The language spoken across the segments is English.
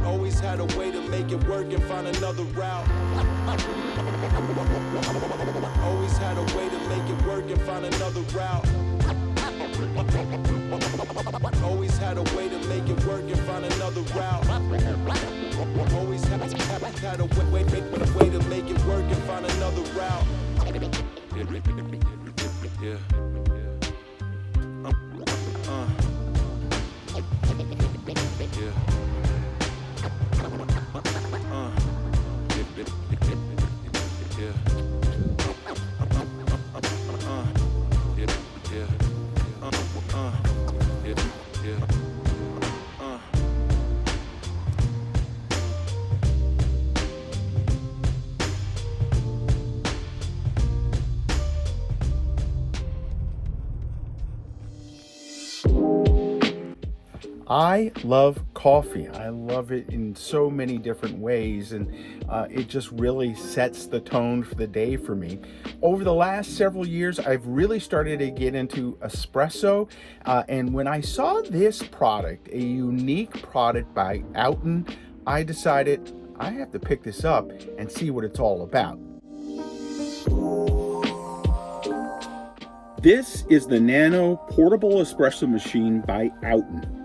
Always had a way to make it work and find another route. Always had a way to make it work and find another route. Always had a way to make it work and find another route. Always had a way to make it work and find another route. Yeah. I love coffee. I love it in so many different ways, and it just really sets the tone for the day for me. Over the last several years, I've really started to get into espresso, and when I saw this product, a unique product by OutIn, I decided I have to pick this up and see what it's all about. This is the Nano Portable Espresso Machine by OutIn.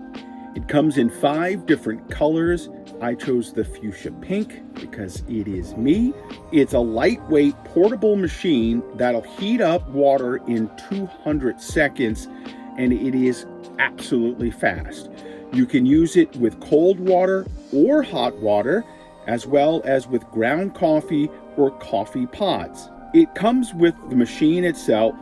It comes in 5 different colors. I chose the fuchsia pink because it is me. It's a lightweight portable machine that'll heat up water in 200 seconds, and it is absolutely fast. You can use it with cold water or hot water, as well as with ground coffee or coffee pods. It comes with the machine itself,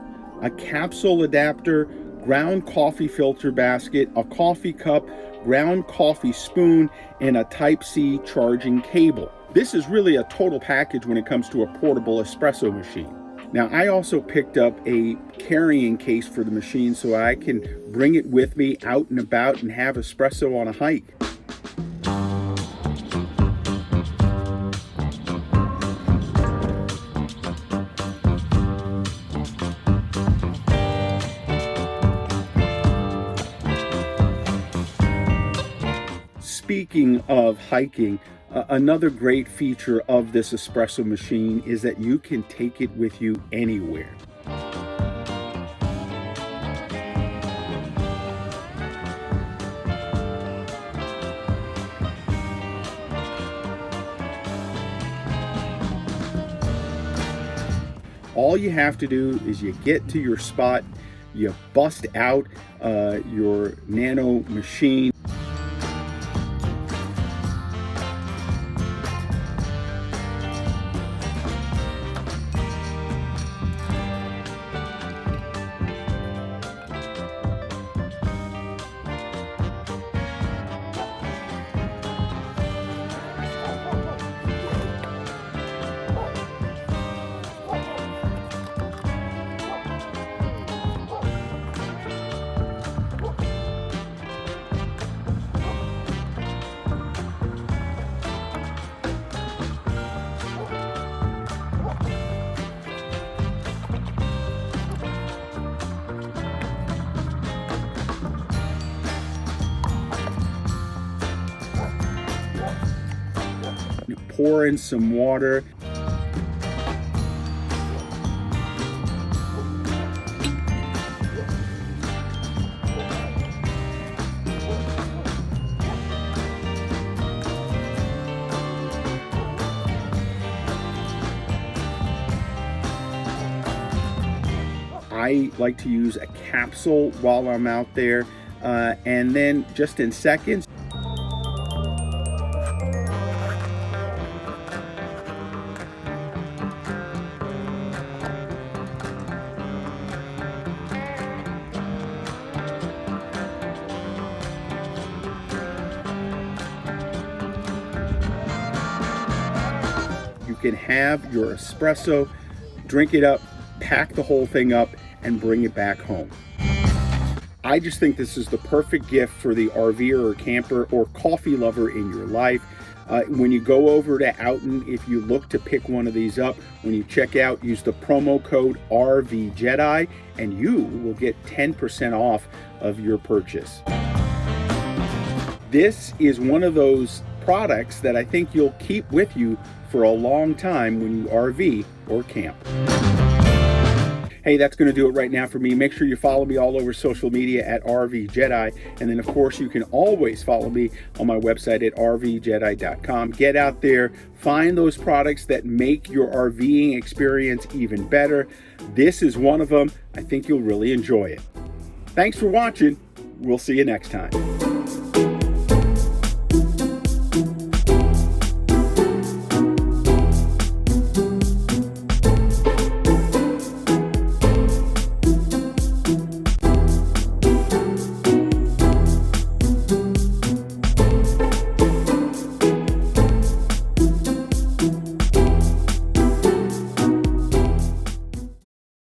a capsule adapter, ground coffee filter basket, a coffee cup, ground coffee spoon, and a Type-C charging cable. This is really a total package when it comes to a portable espresso machine. Now, I also picked up a carrying case for the machine so I can bring it with me out and about and have espresso on a hike. Speaking of hiking, another great feature of this espresso machine is that you can take it with you anywhere. All you have to do is you get to your spot, you bust out your Nano machine. Pour in some water. I like to use a capsule while I'm out there, and then just in seconds, you can have your espresso, drink it up, pack the whole thing up, and bring it back home. I just think this is the perfect gift for the RVer or camper or coffee lover in your life. When you go over to OutIn, if you look to pick one of these up, when you check out, use the promo code RVJedi and you will get 10% off of your purchase. This is one of those products that I think you'll keep with you for a long time when you RV or camp. Hey, that's going to do it right now for me. Make sure you follow me all over social media at RV Jedi. And then, of course, you can always follow me on my website at rvjedi.com. Get out there, find those products that make your RVing experience even better. This is one of them. I think you'll really enjoy it. Thanks for watching. We'll see you next time.